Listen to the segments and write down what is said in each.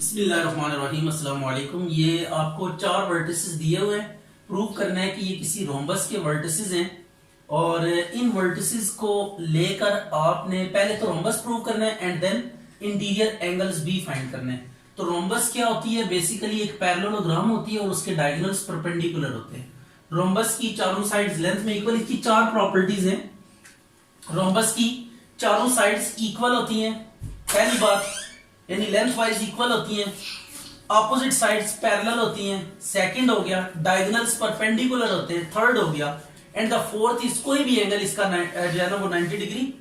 बिस्मिल्लाहिर्रहमानिर्रहीम अस्सलाम वालेकुम। ये आपको चार वर्टिसेस दिए हुए हैं। प्रूव करना है कि ये किसी रोम्बस के वर्टिसेस हैं और इन वर्टिसेस को लेकर आपने पहले तो रोम्बस प्रूव करना है एंड देन इंटीरियर एंगल्स भी फाइंड करने हैं। तो रोम्बस क्या होती है? बेसिकली एक पैरेललोग्राम होती है और उसके डायगोनल्स परपेंडिकुलर होते हैं। रोम्बस की चारों साइड्स लेंथ में इक्वल। इसकी चार प्रॉपर्टीज हैं। रोम्बस की चारों साइड्स इक्वल होती हैं, पहली बात, यानी लेंथ वाइज इक्वल होती हैं। ऑपोजिट साइड्स पैरेलल होती हैं, सेकंड हो गया। डायगोनल्स परपेंडिकुलर होते हैं, थर्ड हो गया। एंड द फोर्थ इज कोई भी एंगल इसका जो है ना वो 90 डिग्री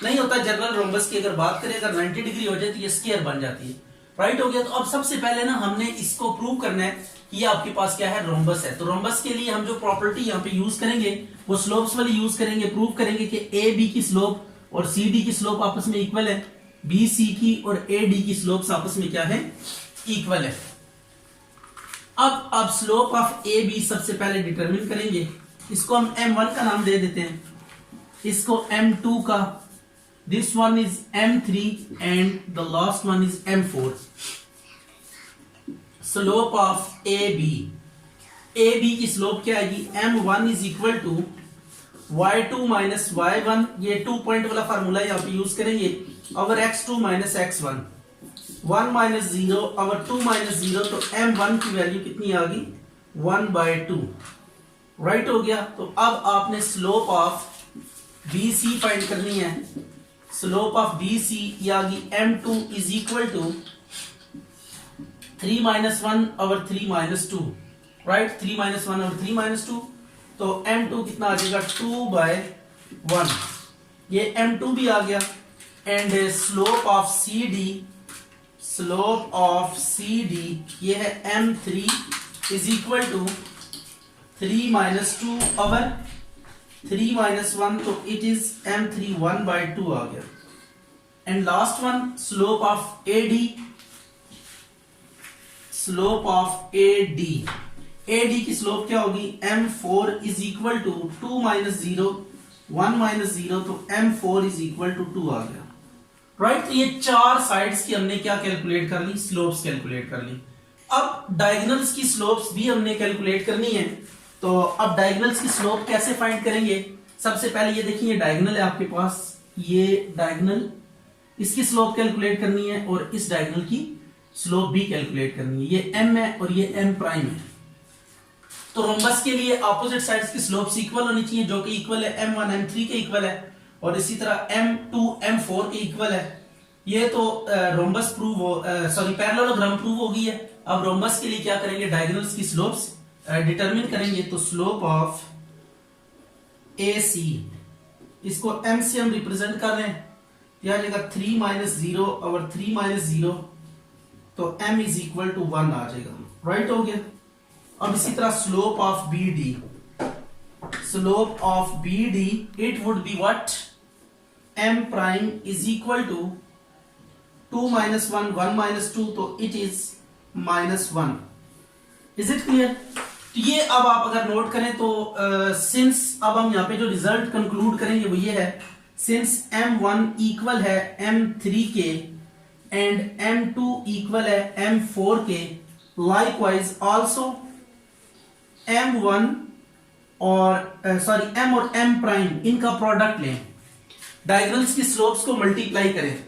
नहीं होता। जनरल रोम्बस की अगर बात करें, अगर 90 डिग्री हो जाए तो ये स्क्वायर बन जाती है। राइट हो गया। तो अब सबसे पहले ना हमने इसको प्रूव करना है कि ये आपके पास क्या है, रोम्बस है। तो रोम्बस के लिए हम जो प्रॉपर्टी यहाँ पे यूज करेंगे वो स्लोप्स वाली यूज करेंगे। प्रूव करेंगे कि ए बी की स्लोप और सी डी की स्लोप आपस में इक्वल है, बी सी की और ए डी की स्लोप्स आपस में क्या है, इक्वल है। अब आप स्लोप ऑफ ए बी सबसे पहले डिटरमिन करेंगे। इसको हम m1 का नाम दे देते हैं, इसको m2 का, this one is m3 and the last one is m4। Slope of A B की स्लोप क्या आएगी, m1 is equal to y2 minus y1, ये 2 पॉइंट वाला फार्मूला यहाँ पे यूज करेंगे, अवर x2 माइनस x1, 1 माइनस 0 अवर 2 माइनस 0, तो m1 की वैल्यू कितनी आ गई, 1/2। राइट हो गया। तो अब आपने स्लोप ऑफ BC फाइंड करनी है। स्लोप ऑफ BC ये आ गई m2 is equal to 3 minus 1 over 3 minus 2, right, 3 minus 1 over 3 minus 2, तो m2 कितना आ जाएगा, 2/1। ये m2 भी आ गया। एंड स्लोप ऑफ CD ये है m3 is equal to 3 minus 2 over 3 minus 1, तो इट इज m3 1/2 आ गया। And last one slope of AD की स्लोप क्या होगी, m4 is equal to 2 minus 0 1 minus 0, तो m4 इज इक्वल टू 2 आ गया। राइट। तो ये चार साइड्स की हमने क्या कैलकुलेट कर ली, स्लोप्स कैलकुलेट कर ली। अब डायगोनल्स की स्लोप्स भी हमने कैलकुलेट करनी है। तो अब डायगोनल्स की स्लोप कैसे फाइंड करेंगे, सबसे पहले ये देखिए, डायगोनल है आपके पास, ये डायगोनल, इसकी स्लोप कैलकुलेट करनी है और इस डायगोनल की स्लोप भी कैलकुलेट करनी है। ये m है और ये m प्राइम है। तो रोम्बस के लिए ऑपोजिट साइड्स की स्लोप्स इक्वल होनी चाहिए, जो कि इक्वल है m1 m3 के इक्वल है, और इसी तरह m2 m4 के इक्वल है। ये तो रोम्बस प्रूव हो, सॉरी पैरेललोग्राम प्रूव हो गई है। अब रोम्बस के लिए क्या करेंगे, डायगोनल्स की स्लोप्स डिटरमिन करेंगे। तो स्लोप ऑफ AC, इसको m से हम रिप्रेजेंट कर रहे हैं, यह आ जाएगा 3 माइनस 0 और 3 माइनस 0, तो m इज इक्वल टू 1 आ जाएगा। राइट हो गया। अब इसी तरह slope of BD it would be what, m prime is equal to 2 minus 1 1 minus 2, तो it is -1। Is it clear? तो ये अब आप अगर नोट करें तो सिंस अब हम यहाँ पे जो रिजल्ट कंक्लूड करेंगे वो ये है, सिंस m1 इक्वल है m3 के एंड m2 इक्वल है m4 के, लाइकवाइज आल्सो m1 और सॉरी m और m प्राइम इनका प्रोडक्ट लें, डायगोनल्स की स्लोप्स को मल्टीप्लाई करें,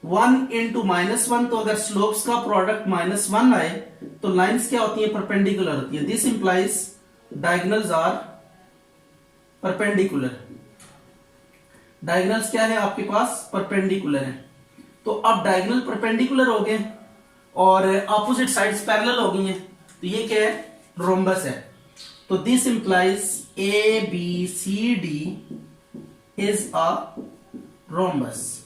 1 इंटू -1, तो अगर स्लोप्स का प्रोडक्ट -1 आए तो लाइंस क्या होती है, परपेंडिकुलर होती है। This implies diagonals are perpendicular. Diagonals क्या है आपके पास, परपेंडिकुलर है। तो अब डायगोनल परपेंडिकुलर हो गए और ऑपोजिट साइड्स पैरेलल हो गई हैं, तो ये क्या है, रोम्बस है। तो this implies ABCD is a rhombus.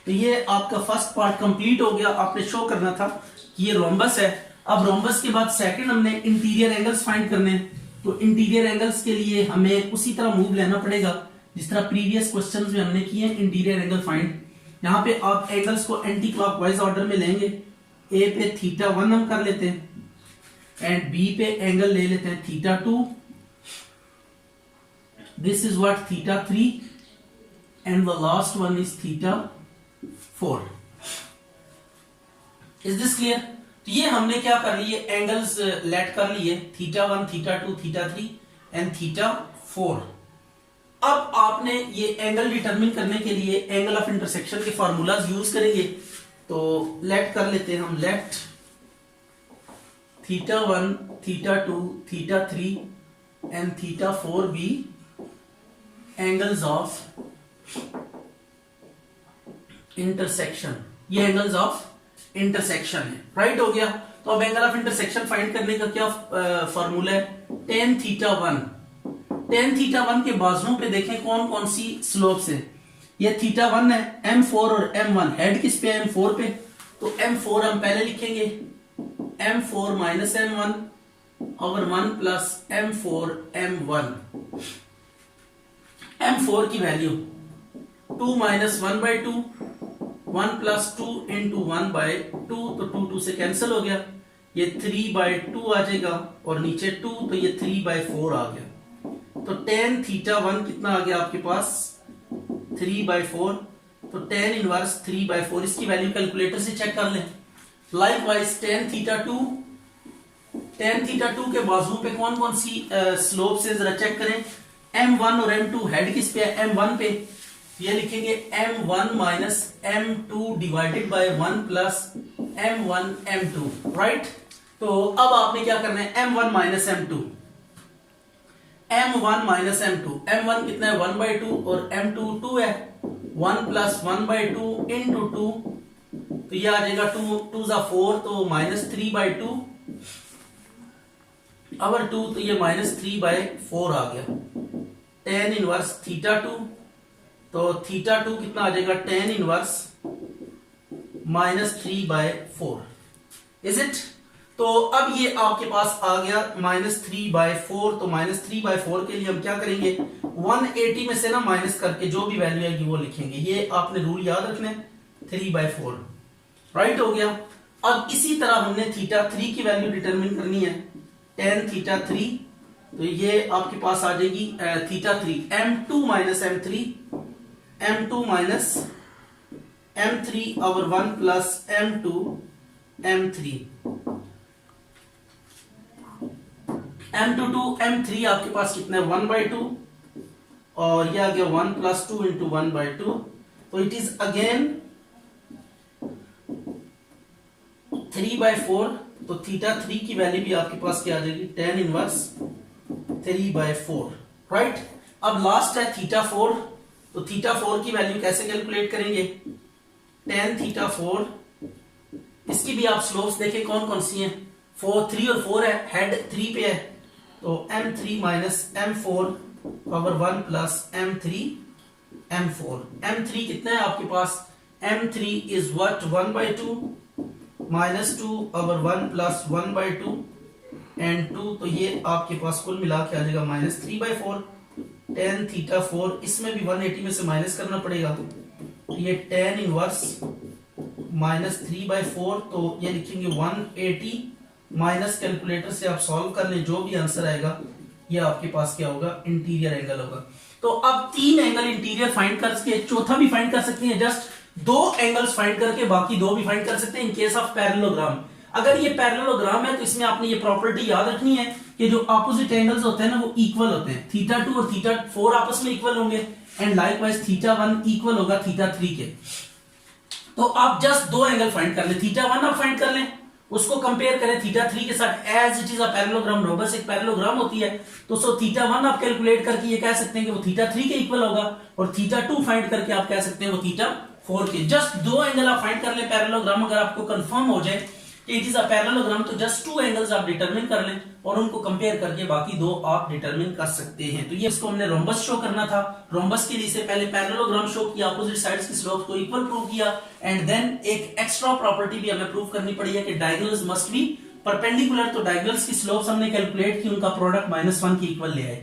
तो ये आपका फर्स्ट पार्ट कंप्लीट हो गया। आपने शो करना था कि ये रोम्बस है। अब रोम्बस के बाद सेकंड हमने इंटीरियर एंगल्स फाइंड करने हैं। तो इंटीरियर एंगल्स के लिए हमें उसी तरह मूव लेना पड़ेगा जिस तरह प्रीवियस क्वेश्चंस में हमने किए इंटीरियर एंगल फाइंड। यहाँ पे आप एंगल्स को एंटी क्लॉकवाइज ऑर्डर में लेंगे। ए पे θ1 हम कर लेते हैं एंड बी पे एंगल ले लेते हैं θ2, this is what θ3 and the last one is theta 4. Is this clear? तो ये हमने क्या कर लिए, एंगल्स लेट कर लिए, theta 1, theta 2, theta 3 and theta 4। अब आपने ये एंगल डिटरमिन करने के लिए एंगल ऑफ इंटरसेक्शन के फार्मूलाज यूज करेंगे। तो लेट कर लेते हैं हम, let theta 1, theta 2, theta 3 and theta 4 be angles of intersection. ये एंगल्स ऑफ इंटरसेक्शन है, राइट हो गया। तो अब एंगल ऑफ इंटरसेक्शन फाइंड करने का क्या फॉर्मूला है, टेन थीटा 1। टेन थीटा 1 के बाजुओं पे देखें कौन कौन सी स्लोप्स है। ये थीटा 1 है, m4 और m1, हेड किस पे है, m4 पे। तो m4 हम पहले लिखेंगे, m4 minus m1 over 1 plus m4 m1। m4 की वैल्यू 2 माइनस 1/2, 1 प्लस 2 इंटू 1/2, तो 2 से कैंसिल हो गया, ये 3/2 आ जाएगा और नीचे 2, तो ये 3/4 आ गया। तो टेन थीटा 1 कितना आ गया आपके पास, 3/4। तो टेन इनवर्स 3/4, इसकी वैल्यू कैलकुलेटर से चेक कर लें। लाइकवाइज टेन थीटा 2 के बाजू पे कौन कौन सी स्लोप्स है जरा चेक करें। m1 और m2, हेड किस पे है, m1 पे। ये लिखेंगे m1 minus m2 divided by 1 plus m1 m2, right. तो अब आपने क्या करना है, m1 minus m2, m1 minus m2, m1 कितना है 1/2 और m2 2 है, 1 प्लस 1/2 इंटू 2, तो ये आ जाएगा 2 जा 4, तो माइनस 3/2 ओवर 2, तो ये माइनस 3/4 आ गया। टेन इनवर्स थीटा 2, तो थीटा 2 कितना आ जाएगा, tan inverse minus 3/4, is it. तो अब ये आपके पास आ गया माइनस 3/4। तो माइनस 3/4 के लिए हम क्या करेंगे, 180 में से ना माइनस करके जो भी वैल्यू आएगी वो लिखेंगे। ये आपने रूल याद रखना है, 3/4, राइट हो गया। अब इसी तरह हमने थीटा 3 की वैल्यू डिटरमिन करनी है, टेन थीटा 3। तो ये आपके पास आ जाएगी theta 3, m2 minus m3, m2 minus m3 over 1 plus m2 m3, m2 to m3 आपके पास कितना है 1/2 और ये आ गया 1 प्लस 2 इंटू 1/2, तो इट इज अगेन 3/4। तो थीटा 3 की वैल्यू भी आपके पास क्या आ जाएगी, टेन इनवर्स 3/4, राइट। अब लास्ट है थीटा 4। तो थीटा 4 की वैल्यू कैसे कैलकुलेट करेंगे, टेन थीटा 4, इसकी भी आप स्लोप्स देखें कौन कौन सी हैं, 4, 3 और 4 है, हेड 3 पे है, तो m3 minus m4 power 1 plus m3 m4। m3 कितना है आपके पास, m3 is what 1/2 minus 2 over 1 plus 1/2 and 2, तो ये आपके पास कुल मिला के आ जाएगा माइनस 3/4। टेन थीटा 4, इसमें भी 180 में से माइनस करना पड़ेगा, तो ये टेन इनवर्स माइनस 3/4, तो ये लिखेंगे 180 माइनस, कैलकुलेटर से आप सॉल्व कर ले, जो भी आंसर आएगा ये आपके पास क्या होगा, इंटीरियर एंगल होगा। तो अब 3 एंगल इंटीरियर फाइंड करके चौथा भी फाइंड कर सकते हैं, जस्ट 2 एंगल्स फाइंड करके बाकी 2 भी फाइंड कर सकते हैं इन केस ऑफ पैरेललोग्राम। अगर ये पैरेललोग्राम है तो इसमें आपने ये प्रॉपर्टी याद रखनी है कि जो ऑपोजिट एंगल्स होते हैं ना वो इक्वल होते हैं, थीटा 2 और थीटा 4 आपस में इक्वल होंगे एंड लाइकवाइज थीटा 1 इक्वल होगा थीटा 3 के। तो आप जस्ट 2 एंगल फाइंड कर ले, थीटा 1 आप फाइंड कर लें, उसको कंपेयर करें थीटा 3 के साथ, as it is a parallelogram, rhombus एक पैरेललोग्राम होती है। तो सो थीटा 1 आप कैलकुलेट करके ये कह सकते हैं कि वो थीटा 3 के इक्वल होगा, और थीटा 2 फाइंड करके आप कह सकते हैं वो थीटा 4 के। जस्ट 2 एंगल आप फाइंड कर ले पैरेललोग्राम, अगर आपको कंफर्म हो जाए कि इट इज अ पैरेललोग्राम, तो जस्ट 2 एंगल्स आप डिटरमिन कर लें और उनको कंपेयर करके बाकी 2 आप डिटरमिन कर सकते हैं। तो ये इसको हमने रोम्बस शो करना था। रोम्बस के लिए से पहले पैरेललोग्राम शो किया, अपोजिट साइड्स की स्लोप्स को इक्वल प्रूव किया, एंड देन एक एक्स्ट्रा प्रॉपर्टी भी हमें प्रूव करनी पड़ी है कि डायगोनल्स मस्ट बी परपेंडिकुलर। तो डायगोनल्स की स्लोप्स हमने कैलकुलेट की, उनका प्रोडक्ट -1 के इक्वल ले आए।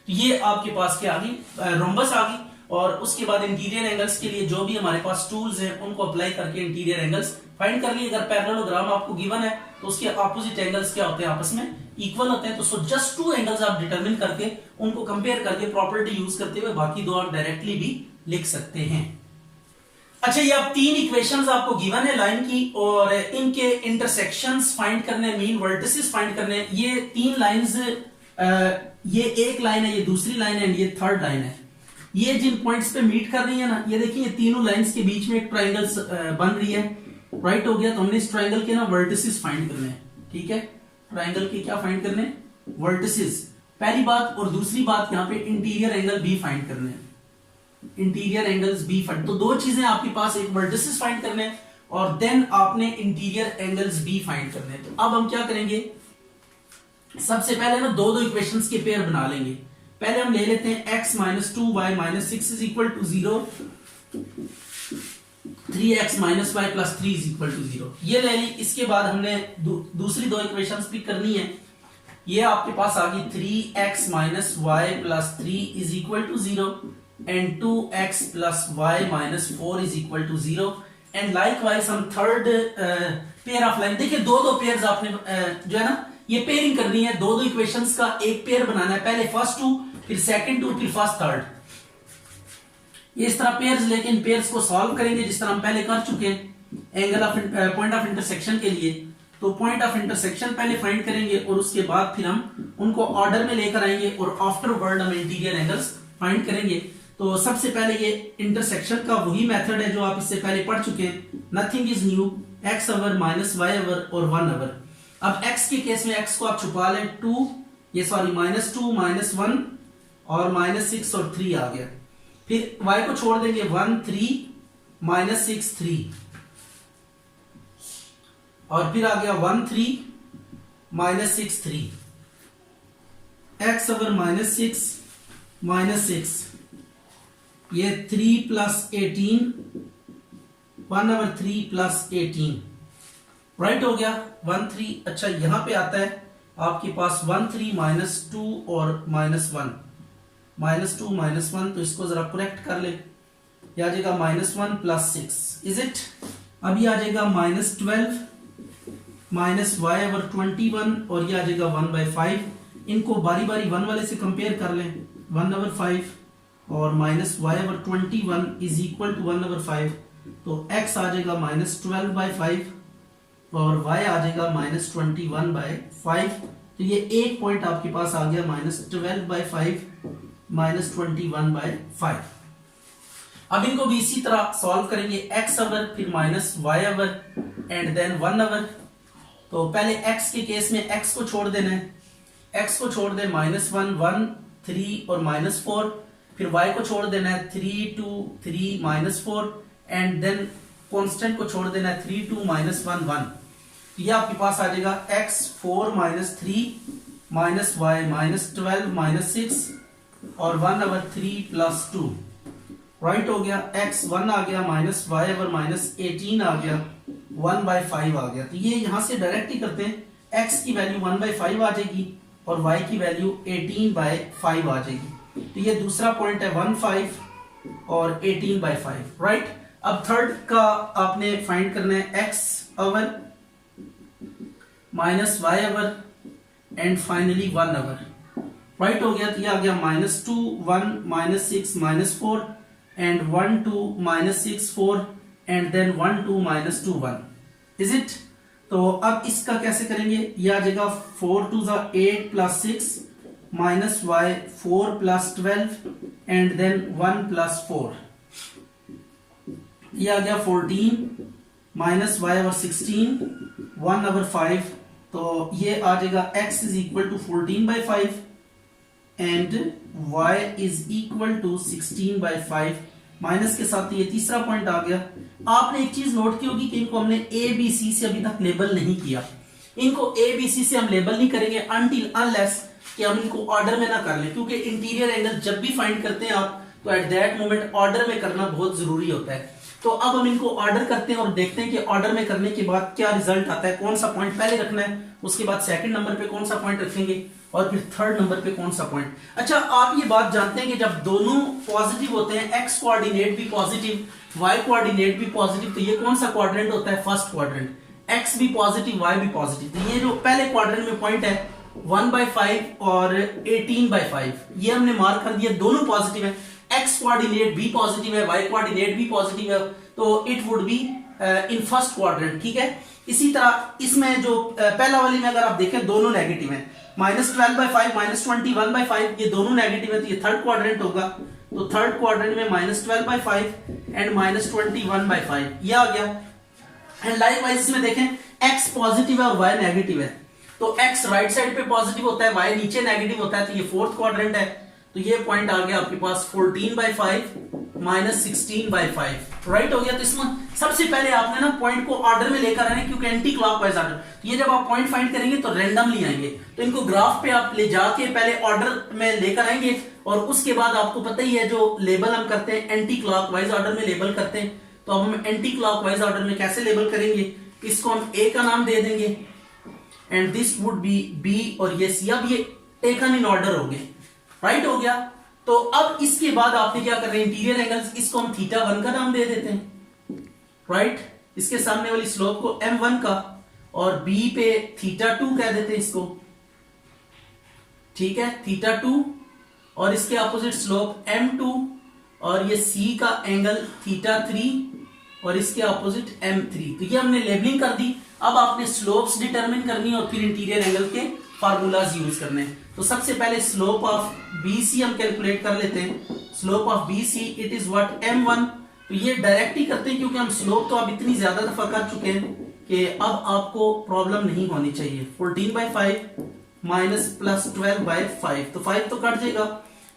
तो ये आपके पास क्या आ गई, रोम्बस आ गई। और उसके बाद इंटीरियर एंगल्स के लिए जो भी हमारे पास टूल्स हैं उनको अप्लाई करके इंटीरियर एंगल्स फाइंड कर लिए। अगर पैरेललोग्राम आपको गिवन है तो उसके ऑपोजिट एंगल्स क्या होते हैं, आपस में इक्वल होते हैं। तो सो जस्ट 2 एंगल्स आप डिटरमिन करके उनको कंपेयर करके प्रॉपर्टी यूज करते हुए बाकी 2 आप डायरेक्टली भी लिख सकते हैं। अच्छा, ये अब तीन इक्वेशंस आपको गिवन है लाइन की, और इनके इंटरसेक्शंस फाइंड करने, मीन वर्टिसेस फाइंड करने। ये तीन लाइंस, ये एक लाइन है, ये दूसरी लाइन है, ये थर्ड लाइन है। ये जिन पॉइंट्स पे मीट कर रही है ना, ये देखिए, ये तीनों लाइंस के बीच में एक ट्राइंगल बन रही है। राइट हो गया, तो हमने इस ट्राइंगल के ना वर्टिसेस फाइंड करने हैं। ठीक है, ट्राइंगल के क्या फाइंड करने हैं? वर्टिसेस, पहली बात। और दूसरी बात, यहाँ पे इंटीरियर एंगल भी फाइंड करने हैं, इंटीरियर एंगल्स भी फाइंड। तो दो चीजें आपके पास, एक वर्टिसेस फाइंड करने हैं और देन आपने इंटीरियर एंगल्स भी फाइंड करने हैं। तो अब हम क्या करेंगे, सबसे पहले ना दो दो इक्वेशंस के पेयर बना लेंगे। पहले हम ले लेते हैं x minus 2y-6 is equal to 0, 3x minus y plus 3 is equal to 0। ये ले ली। इसके बाद हमने दूसरी दो इक्वेशंस भी करनी है। ये आपके पास आ गई 3x minus y plus 3 is equal to 0 and 2x plus y minus 4 is equal to 0। And likewise हम थर्ड पेयर ऑफ लाइन, देखिए दो दो पेयर्स आपने जो है ना, ये पेयरिंग करनी है। दो दो इक्वेशंस का एक पेयर बनाना है, पहले फर्स्ट टू, फिर सेकंड टू, फिर फर्स्ट थर्ड। ये इस तरह पेयर्स लेके इन पेयर्स को सॉल्व करेंगे, जिस तरह हम पहले कर चुके हैं angle of point of intersection के लिए। तो पॉइंट ऑफ इंटरसेक्शन पहले फाइंड करेंगे और उसके बाद फिर हम उनको ऑर्डर में लेकर आएंगे और आफ्टरवर्ड हम इंटीरियर एंगल्स फाइंड करेंगे। तो सबसे पहले ये इंटरसेक्शन का वही मेथड है जो आप इससे पहले पढ़ चुके हैं, nothing is new, x our minus y अवर और 1 अवर। अब x के केस में x को आप छुपा लें, -2 -1 और -6 और 3 आ गया। फिर y को छोड़ देंगे, 1 3 -6 3, और फिर आ गया 1 3 -6 3, x अवर -6 ये 3 प्लस 18, 1 अवर 3 प्लस 18। राइट हो गया 1 3। अच्छा, यहां पे आता है आपके पास 1 3 -2 और -1, -2 तो इसको जरा करेक्ट कर ले। ये आ जाएगा -1 प्लस 6, इज इट। अभी आ जाएगा -12 माइनस वाई अवर 21 और ये आ जाएगा 1/5। इनको बारी बारी 1 वाले से कंपेयर कर लें, 1/5 और minus y over 21 is equal to 1/5। तो x आ जाएगा -12/5 और y आ जाएगा -21/5। तो ये एक पॉइंट आपके पास आ गया -12/5 -21/5। अब इनको भी इसी तरह सॉल्व करेंगे, x अवर फिर -y अवर एंड देन 1 अवर। तो पहले x के केस में x को छोड़ देना है, x को छोड़ दे -1 1 3 और -4। फिर y को छोड़ देना है 3 2 3 -4 एंड देन कांस्टेंट को छोड़ देना है 3 2 -1 1। ये आपके पास आ जाएगा x 4 -3 -y -12 -6 और 1 अवर 3 प्लस 2। राइट हो गया, x 1 आ गया, -y अवर -18 आ गया, 1/5 आ गया। तो ये यहां से डायरेक्ट ही करते हैं, x की वैल्यू 1/5 आ जाएगी और y की वैल्यू 18/5 आ जाएगी। तो ये दूसरा पॉइंट है 15 और 18/5। राइट, अब थर्ड का आपने फाइंड करना है x our -y our and finally 1 our. Right हो गया, तो ये आ गया -2 1 -6 -4 and 1 2 -6 4 and then 1 2 -2 1, is it. तो अब इसका कैसे करेंगे, ये आ जाएगा 4 2 8 plus 6 minus y 4 plus 12 and then 1 plus 4। ये आ गया 14 माइनस वाई ओवर 16 1 ओवर 5। तो ये आ जाएगा x is equal to 14/5 and y is equal to 16/5। Minus के साथ ये तीसरा पॉइंट आ गया। आपने एक चीज नोट की होगी कि इनको हमने ए बी सी से अभी तक लेबल नहीं किया। इनको ए बी सी से हम लेबल नहीं करेंगे अनटिल अनलेस कि हम इनको ऑर्डर में ना कर लें, क्योंकि इंटीरियर एंगल जब भी फाइंड करते हैं आप, तो एट दैट मोमेंट ऑर्डर में करना बहुत जरूरी होता है। तो अब हम इनको ऑर्डर करते हैं और देखते हैं कि ऑर्डर में करने के बाद क्या रिजल्ट आता है, कौन सा पॉइंट पहले रखना है, उसके बाद सेकंड नंबर पे कौन सा पॉइंट रखेंगे और फिर थर्ड नंबर पे कौन सा पॉइंट। अच्छा, आप ये बात जानते हैं कि जब दोनों पॉजिटिव होते हैं, एक्स कोऑर्डिनेट भी पॉजिटिव, वाई कोऑर्डिनेट भी पॉजिटिव, तो ये कौन सा क्वाड्रेंट होता है, फर्स्ट क्वाड्रेंट। एक्स भी पॉजिटिव, वाई भी पॉजिटिव। तो ये जो पहले क्वाड्रेंट में पॉइंट है 1/5 और 18/5, ये हमने मार्क कर दिया, दोनों पॉजिटिव है। एक्स कोऑर्डिनेट भी पॉजिटिव है, वाई कोऑर्डिनेट भी पॉजिटिव है, तो it would be in first quadrant, ठीक है। इसी तरह इसमें जो पहला वाली में अगर आप देखें दोनों नेगेटिव है, -12/5 -21/5 ये दोनों नेगेटिव है, तो ये थर्ड क्वाड्रेंट होगा। तो थर्ड क्वाड्रेंट में -12/5 एंड -21/5 ये आ गया। एंड लाइकवाइज इसमें देखें x पॉजिटिव है और y नेगेटिव है, तो x राइट साइड पे पॉजिटिव होता है, y नीचे नेगेटिव होता है, तो ये फोर्थ क्वाड्रेंट है। तो ये पॉइंट आ गया आपके पास 14/5 -16/5 राइट हो गया। तो इसमें सबसे पहले आपने ना पॉइंट को ऑर्डर में लेकर आना, क्योंकि एंटी क्लॉकवाइज ऑर्डर, तो ये जब आप पॉइंट फाइंड करेंगे तो रैंडमली आएंगे, तो इनको ग्राफ पे आप ले जाके पहले ऑर्डर में लेकर आएंगे, और उसके बाद आपको पता ही है जो लेबल हम करते हैं एंटी क्लॉकवाइज ऑर्डर में लेबल करते हैं। तो अब हम एंटी क्लॉकवाइज ऑर्डर में कैसे लेबल करेंगे, इसको हम ए का नाम दे देंगे and this would be B और ये सी। अब ये टेकन इन ऑर्डर हो गए, राइट हो गया। तो अब इसके बाद आपने क्या करना है, इंटीरियर एंगल्स, इसको हम θ1 का नाम दे देते हैं, राइट। इसके सामने वाली स्लोप को m1 का और b पे θ2 कह देते हैं इसको, ठीक है, θ2 और इसके अपोजिट स्लोप m2 और ये c का एंगल θ3 और इसके अपोजिट m3। तो ये हमने लेबलिंग कर दी। अब आपने स्लोप्स डिटरमिन करनी है और फिर इंटीरियर एंगल के फार्मूलाज यूज करने हैं। तो सबसे पहले स्लोप ऑफ BC हम कैलकुलेट कर लेते हैं। Slope of BC it is what m1। तो ये डायरेक्ट ही करते हैं क्योंकि हम स्लोप तो अब इतनी ज्यादा दफा कर चुके हैं कि अब आपको प्रॉब्लम नहीं होनी चाहिए। 14/5 माइनस प्लस 12/5, तो 5 तो कट जाएगा,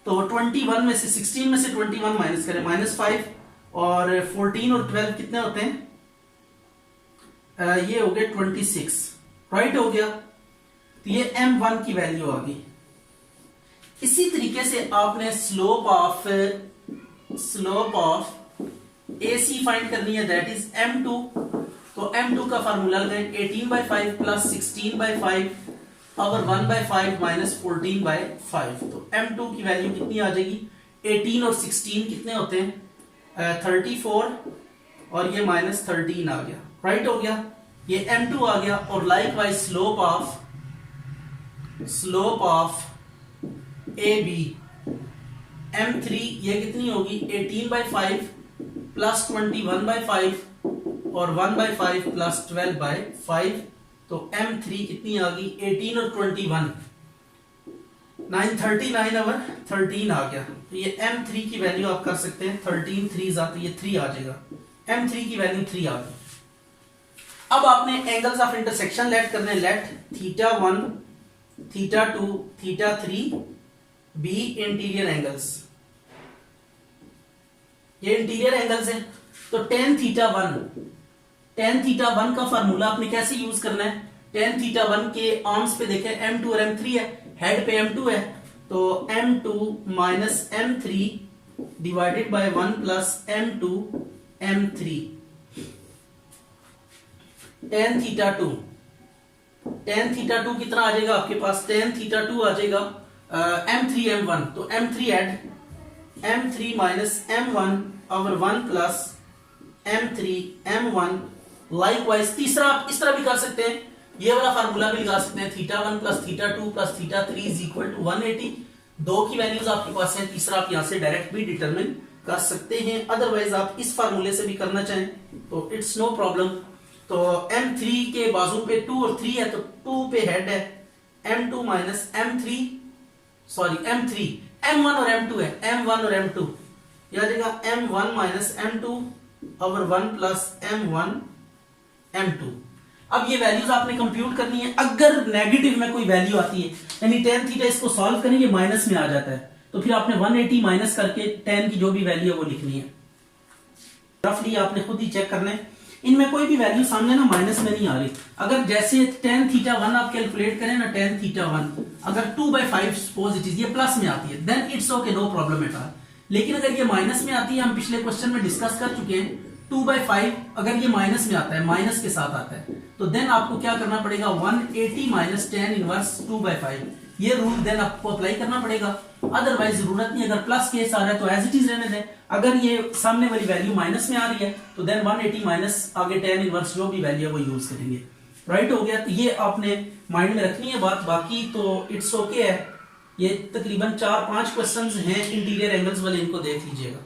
तो 21 में से 16 में से 21 माइनस करें, -5 और 14 और 12 कितने होते हैं, ये हो गए 26, राइट हो गया। तो ये m1 की वैल्यू आ गई। इसी तरीके से आपने स्लोप ऑफ AC फाइंड करनी है, दैट इज m2। तो m2 का फार्मूला लगाएं, 18/5 प्लस 16/5 पावर 1/5 माइनस 14/5। तो m2 की वैल्यू कितनी आ जाएगी, 18 और 16 कितने होते हैं, 34 और ये -13 आ गया, राइट हो गया। ये m2 आ गया। और likewise slope of AB m3 ये कितनी होगी, 18/5 प्लस 21/5 और 1/5 प्लस 12/5। तो m3 कितनी आ गई, 18 और 21 939 और 13 आ गया। तो ये m3 की वैल्यू आप कर सकते हैं, 13 3 तो ये 3 आ जाएगा, m3 की वैल्यू 3 आ गई। अब आपने एंगल्स ऑफ इंटरसेक्शन लेट करने, लेट θ1 θ2 θ3 बी इंटीरियर एंगल्स, ये इंटीरियर एंगल्स है। तो tan θ1 का फार्मूला आपने कैसे यूज करना है, tan θ1 के आर्म्स पे देखें m2 और m3 है, हेड पे m2 है, तो m2 minus m3 divided by 1 plus m2 m3 tan θ2 कितना आ जाएगा आपके पास, tan θ2 आ जाएगा m3 m1, तो m3 add m3 minus m1 over 1 plus m3 m1। लाइकवाइज तीसरा आप इस तरह भी कर सकते हैं, ये वाला फार्मूला भी लगा सकते हैं, θ1 plus θ2 plus θ3 is equal to 180। दो की वैल्यूज आपके पास है, तीसरा आप यहां से डायरेक्ट भी डिटरमिन कर सकते हैं, अदरवाइज आप इस फार्मूले से भी करना चाहें तो इट्स नो प्रॉब्लम। तो m3 के बाजू पे 2 और 3 है, तो 2 पे हेड है m2 माइनस m3 m1 और m2 है, m1 और m2 यह आ जाएगा m1 minus m2 over 1 plus m1 m2। अब ये वैल्यूज आपने कंप्यूट करनी है। अगर नेगेटिव में कोई वैल्यू आती है, यानी tan थीटा, इसको सॉल्व करेंगे माइनस में आ जाता है, तो फिर आपने 180 माइनस करके tan की जो भी वैल्यू है वो लिखनी है। रफली आपने खुद ही चेक करना है, इनमें कोई भी वैल्यू सामने ना माइनस में नहीं आ रही। अगर जैसे tan θ1 आप कैलकुलेट करें ना, tan θ1 अगर 2/5 सपोज इट इज ये प्लस में आती है, then it's okay, no problem at all. लेकिन अगर ये माइनस में आती है, हम पिछले क्वेश्चन में डिस्कस कर चुके हैं, 2/5 अगर ये माइनस में आता है, माइनस के साथ आता है, तो देन आपको क्या करना पड़ेगा, 180 माइनस tan इनवर्स 2/5 ये रूल देन आपको अप्लाई करना पड़ेगा। अदरवाइज जरूरत नहीं, अगर प्लस केस आ रहा है तो एज इट इज रहने दें। अगर ये सामने वाली वैल्यू माइनस में आ रही है तो देन 180 माइनस आगे tan इनवर्स जो भी वैल्यू है वो यूज करेंगे, राइट हो गया। तो ये आपने माइंड में रखनी है बात, बाकी तो इट्स ओके है। ये तकरीबन 4-5 क्वेश्चंस हैं इंटीरियर एंगल्स वाले, इनको देख लीजिएगा।